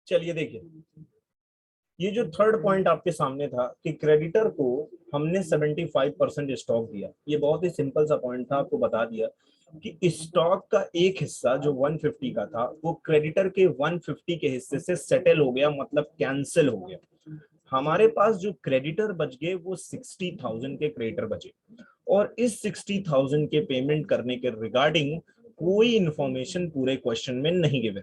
चलिए देखिए, ये जो थर्ड पॉइंट आपके सामने था कि क्रेडिटर को हमने 75% स्टॉक दिया, ये बहुत ही सिंपल सा पॉइंट था, आपको बता दिया कि स्टॉक का एक हिस्सा जो 150 का था वो क्रेडिटर के 150 के हिस्से से सेटल हो गया, मतलब कैंसिल हो गया। हमारे पास जो क्रेडिटर बच गए वो 60,000 के क्रेडिटर बचे, और इस 60,000 के पेमेंट करने के रिगार्डिंग कोई इंफॉर्मेशन पूरे क्वेश्चन में नहीं गिवन।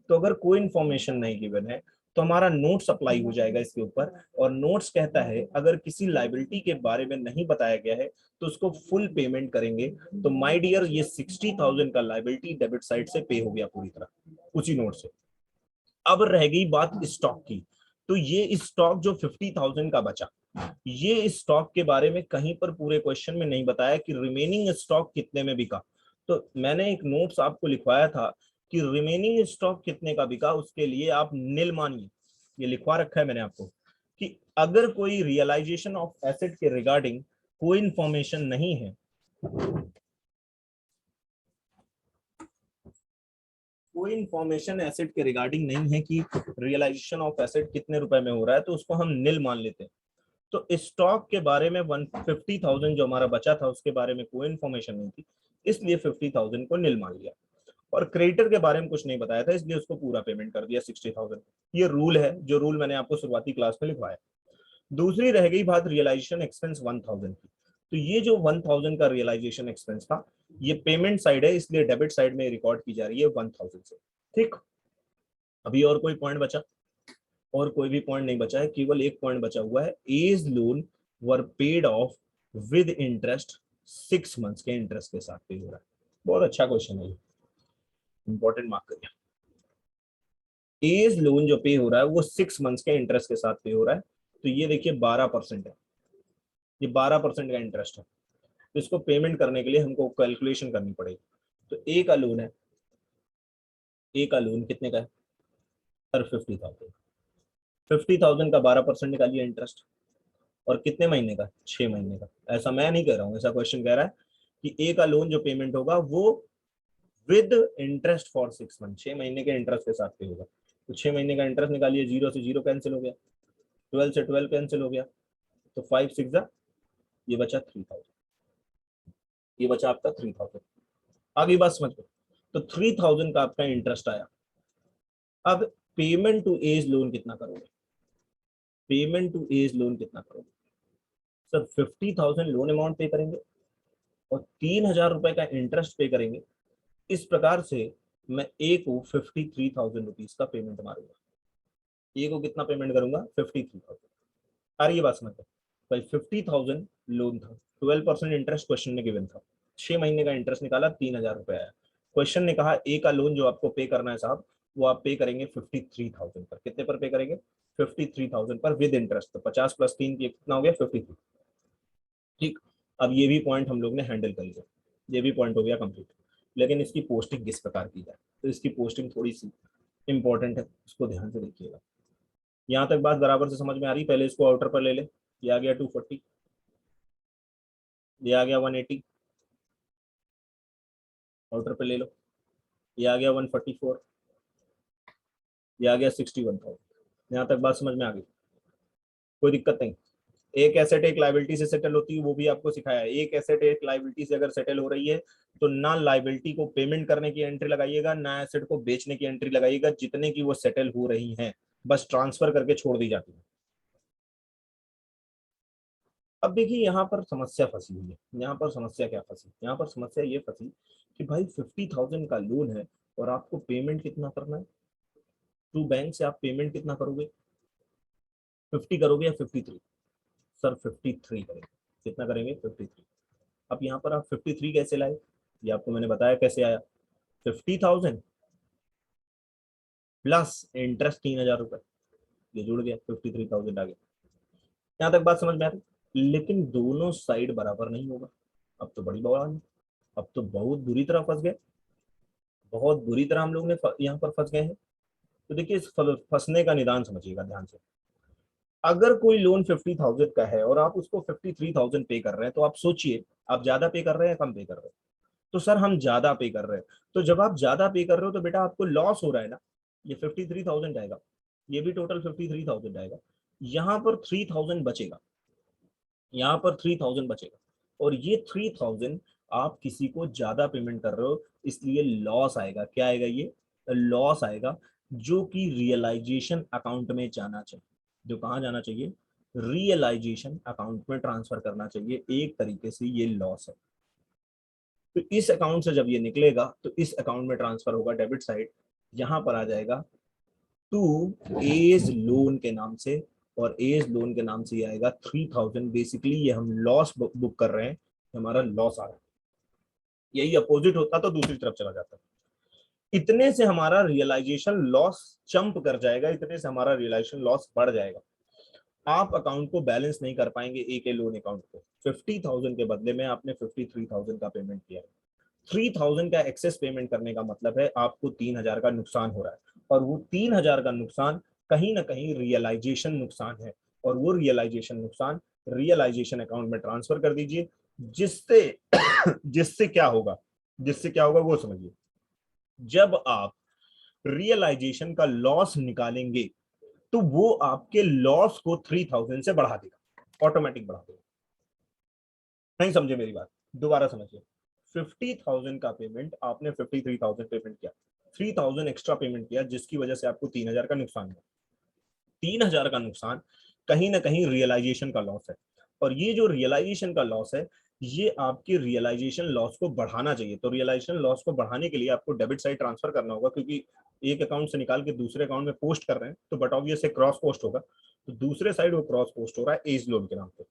तो अगर कोई इंफॉर्मेशन नहीं गिवन है तो हमारा नोट्स अप्लाई हो जाएगा इसके ऊपर, और नोट्स कहता है अगर किसी लाइबिलिटी के बारे में नहीं बताया गया है तो उसको फुल पेमेंट करेंगे। तो माय डियर, ये 60,000 का लाइबिलिटी डेबिट साइड से पे हो गया पूरी तरह उसी नोट से। अब रह गई बात स्टॉक की। तो ये स्टॉक जो 50,000 का बचा, ये स्टॉक के बारे में कहीं पर पूरे क्वेश्चन में नहीं बताया कि रिमेनिंग स्टॉक कितने में बिका। तो मैंने एक नोट्स आपको लिखवाया था कि रिमेनिंग स्टॉक कितने का बिका, उसके लिए आप नील मानिए, ये लिखवा रखा है मैंने आपको कि अगर कोई रियलाइजेशन ऑफ एसेट के रिगार्डिंग कोई इंफॉर्मेशन नहीं है, कोई इंफॉर्मेशन एसेट के रिगार्डिंग नहीं है कि रियलाइजेशन ऑफ एसेट कितने रुपए में हो रहा है, तो उसको हम नील मान लेते हैं। तो स्टॉक के बारे में 150,000 जो हमारा बचा था उसके बारे में कोई इन्फॉर्मेशन नहीं थी, इसलिए 50,000 को नील मान लिया। और क्रेडिटर के बारे में कुछ नहीं बताया था, इसलिए उसको पूरा पेमेंट कर दिया 60,000। ये रूल है, जो रूल मैंने आपको शुरुआती क्लास में लिखवाया। दूसरी रह गई बात रियलाइजेशन एक्सपेंस 1000 की। तो ये जो 1000 का रियलाइजेशन एक्सपेंस था, ये पेमेंट साइड है, इसलिए डेबिट साइड में रिकॉर्ड की जा रही है 1000 से। ठीक, अभी और कोई पॉइंट बचा? और कोई भी पॉइंट नहीं बचा है, केवल एक पॉइंट बचा हुआ है, as loan were paid off with interest 6 months के इंटरेस्ट के साथ पे हो रहा है। बहुत अच्छा क्वेश्चन है, इंपॉर्टेंट मार्क करिए। एज लोन जो पे हो रहा है वो 6 मंथ्स के इंटरेस्ट के साथ पे हो रहा है। तो ये देखिए 12% है, ये 12% का इंटरेस्ट है। तो इसको पेमेंट करने के लिए हमको कैलकुलेशन करनी पड़ेगी। तो ए का लोन है, ए का लोन कितने का है सर? 50,000। 50,000 का 12% निकालिए इंटरेस्ट, और कितने महीने का? 6 महीने का। ऐसा मैं नहीं कह रहा हूँ, ऐसा क्वेश्चन कह रहा है कि ए का लोन जो पेमेंट होगा वो विद इंटरेस्ट फॉर 6 मंथ, 6 महीने के इंटरेस्ट के साथ पे होगा। तो 6 महीने का इंटरेस्ट निकालिए, 0 से 0 कैंसिल हो गया, 12 से 12 कैंसिल हो गया, तो 5 6 ये बचा 3000, ये बचा आपका 3000। आगे बात समझ में? तो 3000 का आपका इंटरेस्ट आया। अब पेमेंट टू एज लोन कितना करोगे? पेमेंट टू एज लोन कितना करोगे सर? 50,000 लोन अमाउंट पे करेंगे और 3,000 रुपए का इंटरेस्ट पे करेंगे। इस प्रकार से मैं ए को 53,000 रुपीज का पेमेंट मारूंगा। ए को कितना पेमेंट करूंगा? 53,000। आ रही है बात समझ में? भाई 50,000 लोन था, 12% इंटरेस्ट क्वेश्चन में गिवन था, 6 महीने का इंटरेस्ट निकाला, 3,000 रुपए आया। क्वेश्चन ने कहा ए का लोन जो आपको पे करना है साहब, वो आप पे करेंगे 53,000 पर। कितने पर पे करेंगे? 53,000 पर विद इंटरेस्ट। तो 50 + 3 कितना हो गया? 53। ठीक, अब ये भी पॉइंट हम लोग ने हैंडल कर लिया, ये भी पॉइंट हो गया कंप्लीट। लेकिन इसकी पोस्टिंग किस प्रकार की जाए, तो इसकी पोस्टिंग थोड़ी सी इंपॉर्टेंट है, उसको ध्यान से देखिएगा। यहाँ तक बात बराबर से समझ में आ रही? पहले इसको आउटर पर ले ले, ये आ गया 240, ये आ गया 180, आउटर पे ले लो, ये आ गया 144, ये आ गया 61,000। यहाँ तक बात समझ में आ गई? कोई दिक्कत नहीं। एक एसेट एक लाइबिलिटी से सेटल होती है, वो भी आपको सिखाया है। एक एसेट एक लाइबिलिटी से अगर सेटल हो रही है तो ना लाइबिलिटी को पेमेंट करने की एंट्री लगाइएगा, ना एसेट को बेचने की एंट्री लगाइएगा, जितने की वो सेटल हो रही हैं बस ट्रांसफर करके छोड़ दी जाती है। अब देखिए यहाँ पर समस्या फंसी हुई है। यहाँ पर समस्या क्या फंसी? यहाँ पर समस्या ये फंसी कि भाई 50,000 का लोन है और आपको पेमेंट कितना करना है? टू बैंक से आप पेमेंट कितना करोगे? 50 करोगे या 53? सर 53 करेंगे। कितना करेंगे? 53। अब यहाँ पर आप 53 कैसे लाए? ये आपको मैंने बताया कैसे आया। 50,000 प्लस इंटरेस्ट 3,000 रुपए, ये जुड़ गया, 53,000 आ गया। यहाँ तक बात समझ में आ रही? लेकिन दोनों साइड बराबर नहीं होगा। अब तो बड़ी बवाल है, अब तो बहुत बुरी तरह फंस गए, बहुत बुरी तरह हम लोग ने यहाँ पर फंस गए हैं। तो देखिए इस फंसने का निदान समझिएगा ध्यान से। अगर कोई लोन 50,000 का है और आप उसको 53,000 पे कर रहे हैं, तो आप सोचिए आप ज्यादा पे कर रहे हैं, कम पे कर रहे हैं? तो सर हम ज्यादा पे कर रहे हैं। तो जब आप ज्यादा पे कर रहे हो तो बेटा आपको लॉस हो रहा है ना, ये 53,000 आएगा, ये भी टोटल 53,000 आएगा, यहाँ पर 3,000 बचेगा, यहाँ पर 3,000 बचेगा, और ये 3,000 आप किसी को ज्यादा पेमेंट कर रहे हो, इसलिए लॉस आएगा। क्या आएगा? ये लॉस आएगा, जो कि रियलाइजेशन अकाउंट में जाना चाहिए। जो कहाँ जाना चाहिए? रियलाइजेशन अकाउंट में ट्रांसफर करना चाहिए। एक तरीके से ये लॉस है। तो इस अकाउंट से जब ये निकलेगा तो इस अकाउंट में ट्रांसफर होगा, डेबिट साइड, यहाँ पर आ जाएगा टू एज लोन के नाम से, और एज लोन के नाम से ये आएगा 3,000। बेसिकली ये हम लॉस बुक कर रहे हैं, हमारा लॉस आ रहा है। यही अपोजिट होता तो दूसरी तरफ चला जाता। इतने से हमारा रियलाइजेशन लॉस चंप कर जाएगा, इतने से हमारा रियलाइजेशन लॉस बढ़ जाएगा। आप अकाउंट को बैलेंस नहीं कर पाएंगे, एक लोन अकाउंट को। 50,000 के बदले में आपने 53,000 का पेमेंट किया है। 3,000 का एक्सेस पेमेंट करने का मतलब है आपको 3,000 का नुकसान हो रहा है, और वो 3,000 का नुकसान कहीं ना कहीं रियलाइजेशन नुकसान है, और वो रियलाइजेशन नुकसान रियलाइजेशन अकाउंट में ट्रांसफर कर दीजिए, जिससे जिससे क्या होगा, जिससे क्या होगा वो समझिए। जब आप रियलाइजेशन का लॉस निकालेंगे तो वो आपके लॉस को 3,000 से बढ़ा देगा, ऑटोमेटिक बढ़ा देगा। नहीं समझे मेरी बात? दोबारा समझिए। 50,000 का पेमेंट आपने 53,000 पेमेंट किया, 3,000 एक्स्ट्रा पेमेंट किया, जिसकी वजह से आपको 3,000 का नुकसान हुआ। 3,000 का नुकसान कहीं ना कहीं रियलाइजेशन का लॉस है, और ये जो रियलाइजेशन का लॉस है, ये आपके रियलाइजेशन लॉस को बढ़ाना चाहिए। तो रियलाइजेशन लॉस को बढ़ाने के लिए आपको डेबिट साइड ट्रांसफर करना होगा, क्योंकि एक अकाउंट से निकाल के दूसरे अकाउंट में पोस्ट कर रहे हैं, तो बट ऑब्वियस से क्रॉस पोस्ट होगा, तो दूसरे साइड वो क्रॉस पोस्ट हो रहा है एज लोन के नाम पे।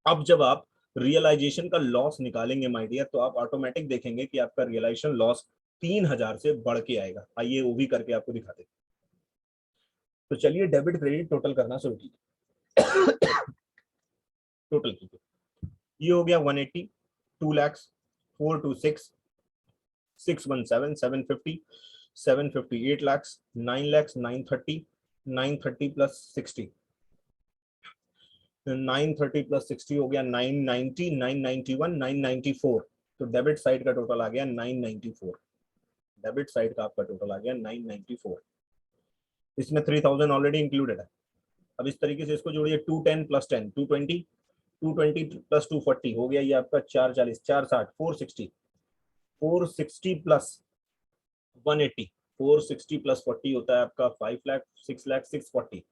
अब जब आप रियलाइजेशन का लॉस निकालेंगे माय डियर, तो आप ऑटोमेटिक देखेंगे कि आपका रियलाइजेशन लॉस 3,000 से बढ़ के आएगा। आइए वो भी करके आपको दिखाते हैं। तो चलिए डेबिट क्रेडिट टोटल करना शुरू कीजिए। टोटल कीजिए। ये हो गया 180, 2 lakhs, 426, 617, 750, 750, 8 lakhs, 9 lakhs, 930, 930 plus 60, 930 plus 60 हो गया 990, 991, 994। तो डेबिट साइड का टोटल आ गया 994। डेबिट साइड का आपका टोटल आ गया 994। इसमें 3,000 ऑलरेडी इंक्लूडेड है। अब इस तरीके से इसको जोड़िए, 210 प्लस 10, 220, 220 प्लस 240 हो गया ये आपका 440, 460, 460, 460 प्लस 180, 460 प्लस 40 होता है आपका 5 लाख, 6 लाख, 640,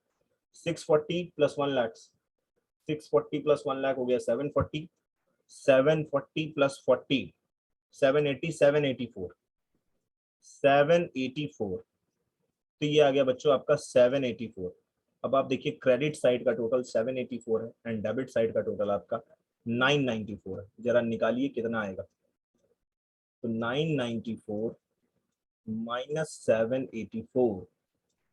640 प्लस 1 लाख, 640 प्लस 1 लाख हो गया 740, 740 प्लस 40, 780, 784, 784। तो ये आ गया बच्चों आपका 784। अब आप देखिए क्रेडिट साइड का टोटल 784 है, एंड डेबिट साइड का टोटल आपका 994 है। जरा निकालिए कितना आएगा। तो 994 माइनस 784,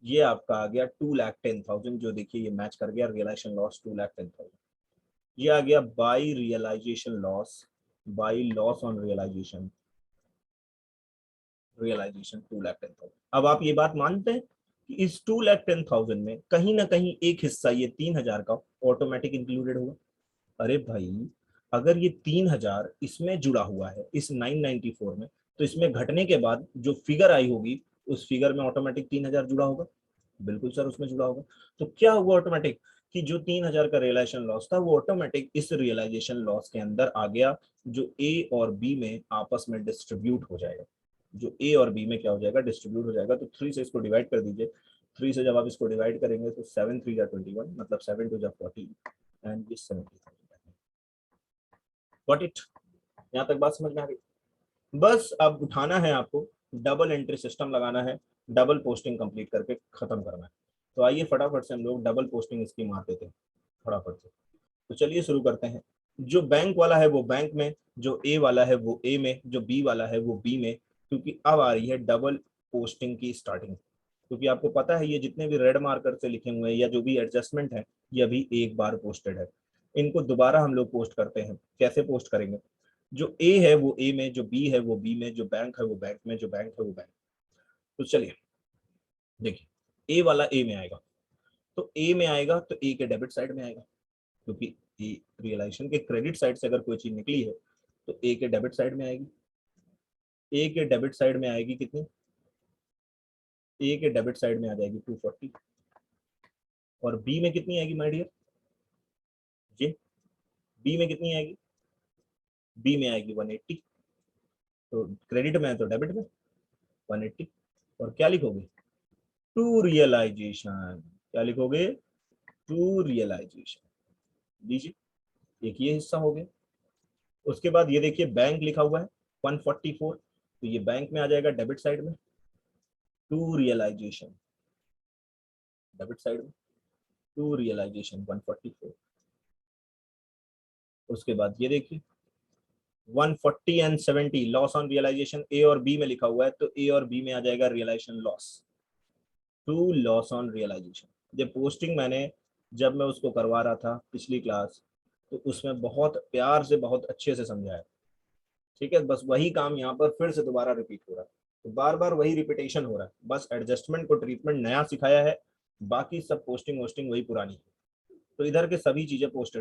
ये आपका आ गया 2,10,000। जो देखिए ये मैच कर गया, रियलाइजेशन लॉस 2,10,000। ये आ गया by realisation loss, by loss on realisation, realisation 2,10,000। अब आप ये बात मानते हैं कि इस 2,10,000 में कहीं ना कहीं एक हिस्सा, ये 3,000 का, ऑटोमेटिक इंक्लूडेड होगा। अरे भाई, अगर ये 3,000 इसमें जुड़ा हुआ है इस 994 में, तो इसमें घटने के बाद जो फिगर आई होगी, उस फिगर में ऑटोमेटिक 3,000 जुड़ा होगा। बिल्कुल सर, उसमें जुड़ा होगा। तो क्या होगा ऑटोमेटिक, कि जो 3,000 का रियलाइजेशन लॉस था वो ऑटोमेटिक इस रियलाइजेशन लॉस के अंदर आ गया, जो ए और बी में आपस में डिस्ट्रीब्यूट हो जाएगा। जो ए और बी में क्या हो जाएगा, डिस्ट्रीब्यूट हो जाएगा। तो 3 से इसको डिवाइड कर दीजिए। 3 से जब आप इसको डिवाइड करेंगे तो 7 3 जा 21, मतलब 7 2 जा 40, एंड ये 70,000। Got it? यहाँ तक बात समझ में आ गई? बस अब उठाना है आपको, डबल एंट्री सिस्टम लगाना है, डबल पोस्टिंग कंप्लीट करके खत्म करना है। तो आइए फटाफट से हम लोग डबल पोस्टिंग स्कीम आते थे फटाफट से। तो चलिए शुरू करते हैं। जो बैंक वाला है वो बैंक में, जो ए वाला है वो ए में, जो बी वाला है वो बी में, क्योंकि अब आ रही है डबल पोस्टिंग की स्टार्टिंग। क्योंकि आपको पता है ये जितने भी रेड मार्कर से लिखे हुए हैं या जो भी एडजस्टमेंट है, ये अभी एक बार पोस्टेड है। इनको दोबारा हम लोग पोस्ट करते हैं। कैसे पोस्ट करेंगे? जो ए है वो ए में, जो बी है वो बी में, जो बैंक है वो बैंक में, जो बैंक है वो बैंक। तो चलिए देखिए, ए वाला ए में आएगा, तो ए में आएगा तो ए के डेबिट साइड में आएगा, क्योंकि ए रियलाइजेशन के क्रेडिट साइड से अगर कोई चीज निकली है तो ए के डेबिट साइड में आएगी। ए के डेबिट साइड में आएगी कितनी, ए के डेबिट साइड में आ जाएगी 240, और बी में कितनी आएगी माय डियर, ये बी में कितनी आएगी, बी में आएगी 180, तो क्रेडिट में है तो डेबिट में 180, और क्या लिखोगे, टू रियलाइजेशन, क्या लिखोगे, टू रियलाइजेशन। लीजिए एक ये हिस्सा हो गया। उसके बाद ये देखिए बैंक लिखा हुआ है 144, तो ये बैंक में आ जाएगा डेबिट साइड में, टू रियलाइजेशन डेबिट साइड में, टू रियलाइजेशन 144। उसके बाद ये देखिए 140 एंड 70 लॉस ऑन रियलाइजेशन, ए और बी में लिखा हुआ है, तो ए और बी में आ जाएगा realisation loss, to loss on realisation. जब पोस्टिंग मैंने, जब मैं उसको करवा रहा था पिछली क्लास, तो उसमें बहुत प्यार से बहुत अच्छे से समझाया, ठीक है, बस वही काम यहाँ पर फिर से दोबारा रिपीट हो रहा है, तो बार बार वही रिपीटेशन हो रहा है, बस एडजस्टमेंट को ट्रीटमेंट नया सिखाया है, बाकी सब पोस्टिंग वोस्टिंग वही पुरानी है। तो इधर के सभी चीजें पोस्ट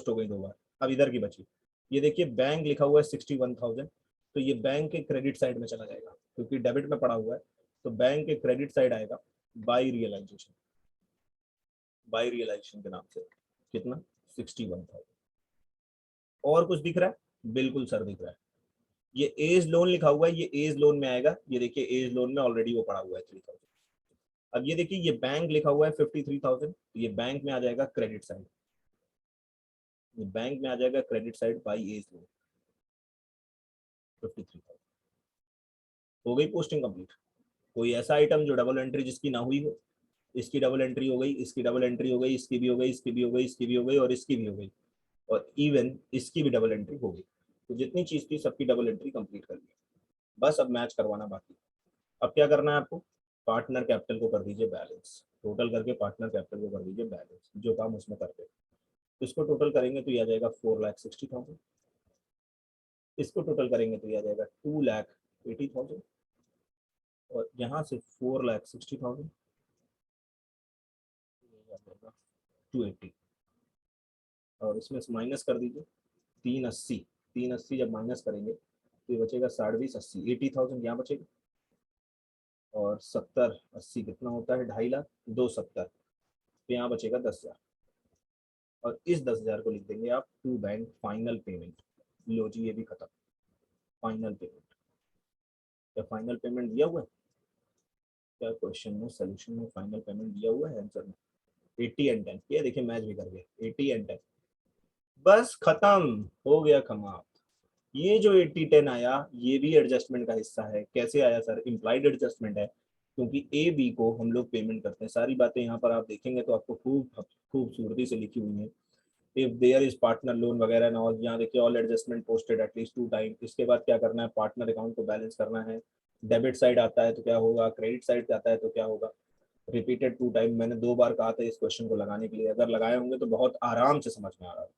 हो गई 2 बार, अब इधर की बची। ये देखिए बैंक लिखा हुआ है 61,000, तो ये बैंक के क्रेडिट साइड में चला जाएगा क्योंकि डेबिट में पड़ा हुआ है, तो बैंक के क्रेडिट साइड आएगा बाई रियलाइजेशन, बाई रियलाइजेशन के नाम से कितना 61,000। और कुछ दिख रहा है, बिल्कुल सर दिख रहा है, ये एज लोन लिखा हुआ है, ये एज लोन में आएगा, ये देखिए एज लोन में ऑलरेडी वो पड़ा हुआ है 3,000। अब ये देखिए ये बैंक लिखा हुआ है 53,000, ये बैंक में आ जाएगा क्रेडिट साइड, ये बैंक में आ जाएगा credit side by as loan 53,000। हो गई पोस्टिंग कंप्लीट। कोई ऐसा आइटम जो डबल एंट्री जिसकी ना हुई हो, इसकी डबल एंट्री हो गई, इसकी डबल एंट्री हो गई, इसकी भी हो गई, इसकी भी हो गई, इसकी भी हो गई, और इसकी भी हो गई, और इवन इसकी भी डबल एंट्री हो गई। तो जितनी चीज थी सबकी डबल एंट्री कंप्लीट कर ली, बस अब मैच करवाना बाकी। अब क्या करना है आपको, पार्टनर कैपिटल को कर दीजिए बैलेंस, टोटल करके पार्टनर कैपिटल को कर दीजिए बैलेंस, जो काम उसमें करते, इसको टोटल करेंगे तो ये आ जाएगा 4,60,000, इसको टोटल करेंगे तो ये आ जाएगा 2,80,000, और यहाँ से 4,60,000 280, और इसमें से माइनस कर दीजिए 380, 380 जब माइनस करेंगे तो ये बचेगा 20,80, 80,000 यहाँ बचेगा, और 70 80 कितना होता है 2.5 लाख, 270, तो यहाँ बचेगा 10,000, और इस 10,000 को लिख देंगे आप टू बैंक फाइनल पेमेंट। लो जी ये भी खत्म, फाइनल पेमेंट। क्या फाइनल पेमेंट दिया हुआ है, क्या क्वेश्चन में सोल्यूशन में फाइनल पेमेंट दिया हुआ है आंसर में, 80 एंड 10, ये देखिए मैच भी कर गया 80 एंड 10, बस खत्म हो गया कमाल। ये जो 80-10 आया ये भी एडजस्टमेंट का हिस्सा है। कैसे आया सर, इम्प्लाइड एडजस्टमेंट है, क्योंकि ए बी को हम लोग पेमेंट करते हैं। सारी बातें यहाँ पर आप देखेंगे तो आपको खूबसूरती से लिखी हुई है। If there is partner loan वगैरह ना, और यहाँ देखिए all adjustment posted at least 2 time. इसके बाद क्या करना है, पार्टनर अकाउंट को बैलेंस करना है, डेबिट साइड आता है तो क्या होगा, क्रेडिट साइड आता है तो क्या होगा, रिपीटेड 2 टाइम। मैंने 2 बार कहा था इस क्वेश्चन को लगाने के लिए, अगर लगाए होंगे तो बहुत आराम से समझ में आ रहा है।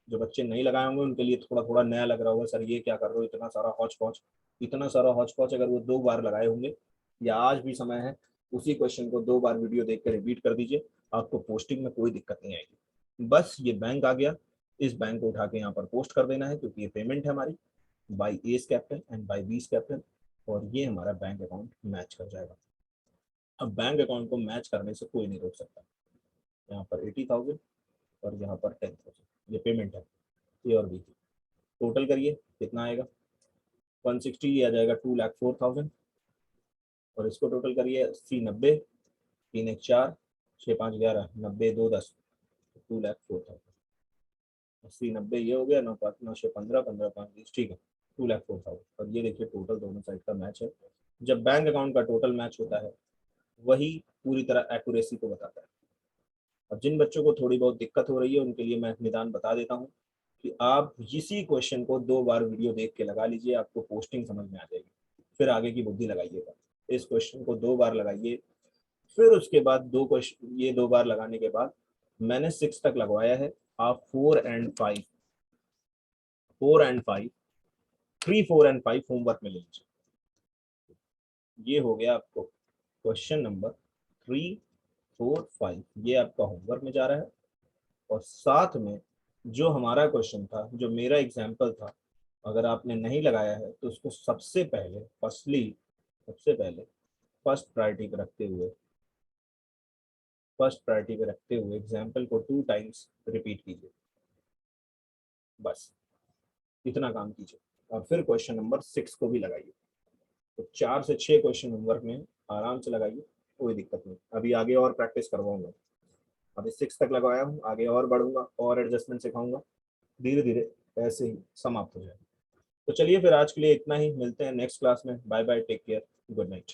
जो बच्चे नहीं लगाए होंगे उनके लिए थोड़ा थोड़ा नया लग रहा होगा, सर ये क्या कर रहे हो, इतना सारा हौच पौच, इतना सारा हौच पौच। अगर वो 2 बार लगाए होंगे, या आज भी समय है, उसी क्वेश्चन को 2 बार वीडियो देख कर रिपीट कर दीजिए, आपको पोस्टिंग में कोई दिक्कत नहीं आएगी। बस ये बैंक आ गया, इस बैंक को उठा के यहाँ पर पोस्ट कर देना है, क्योंकि ये पेमेंट है हमारी by S capital and by बीस कैपिटल, और ये हमारा बैंक अकाउंट मैच कर जाएगा। अब बैंक अकाउंट को मैच करने से कोई नहीं रोक सकता। यहाँ पर 80,000 और यहाँ पर 10,000, ये पेमेंट है ए और बी की। टोटल करिए कितना आएगा, 160, ये आ जाएगा 2,04,000, और इसको टोटल करिए 80 90, 3 1 4, 6 5 11, 90 2 10, 2,04,000। 80 90 ये हो गया, 9 5 9 6 15, 15 5 20, ठीक है 2,04,000। और ये देखिए टोटल दोनों साइड का मैच है। जब बैंक अकाउंट का टोटल मैच होता है वही पूरी तरह एक्यूरेसी को बताता है। अब जिन बच्चों को थोड़ी बहुत दिक्कत हो रही है उनके लिए मैं निदान बता देता हूँ कि आप इसी क्वेश्चन को 2 बार वीडियो देख के लगा लीजिए, आपको पोस्टिंग समझ में आ जाएगी, फिर आगे की बुद्धि लगाइएगा। इस क्वेश्चन को 2 बार लगाइए, फिर उसके बाद 2 क्वेश्चन, ये 2 बार लगाने के बाद मैंने 6 तक लगवाया है, आप 4 एंड 5, 4 एंड 5, 3 4 एंड 5 होमवर्क में ले लीजिए। ये हो गया आपको क्वेश्चन नंबर 3 4 5, ये आपका होमवर्क में जा रहा है। और साथ में जो हमारा क्वेश्चन था, जो मेरा एग्जाम्पल था, अगर आपने नहीं लगाया है तो उसको सबसे पहले फर्स्ट प्रायोरिटी पे रखते हुए एग्जाम्पल को 2 टाइम्स रिपीट कीजिए, बस इतना काम कीजिए। और फिर क्वेश्चन नंबर 6 को भी लगाइए। तो 4 से 6 क्वेश्चन होमवर्क में आराम से लगाइए, कोई दिक्कत नहीं। अभी आगे और प्रैक्टिस करवाऊंगा, अभी 6 तक लगाया हूँ, आगे और बढ़ूंगा और एडजस्टमेंट सिखाऊंगा, धीरे धीरे ऐसे ही समाप्त हो जाएगा। तो चलिए फिर आज के लिए इतना ही, मिलते हैं नेक्स्ट क्लास में। Bye bye, take care, good night.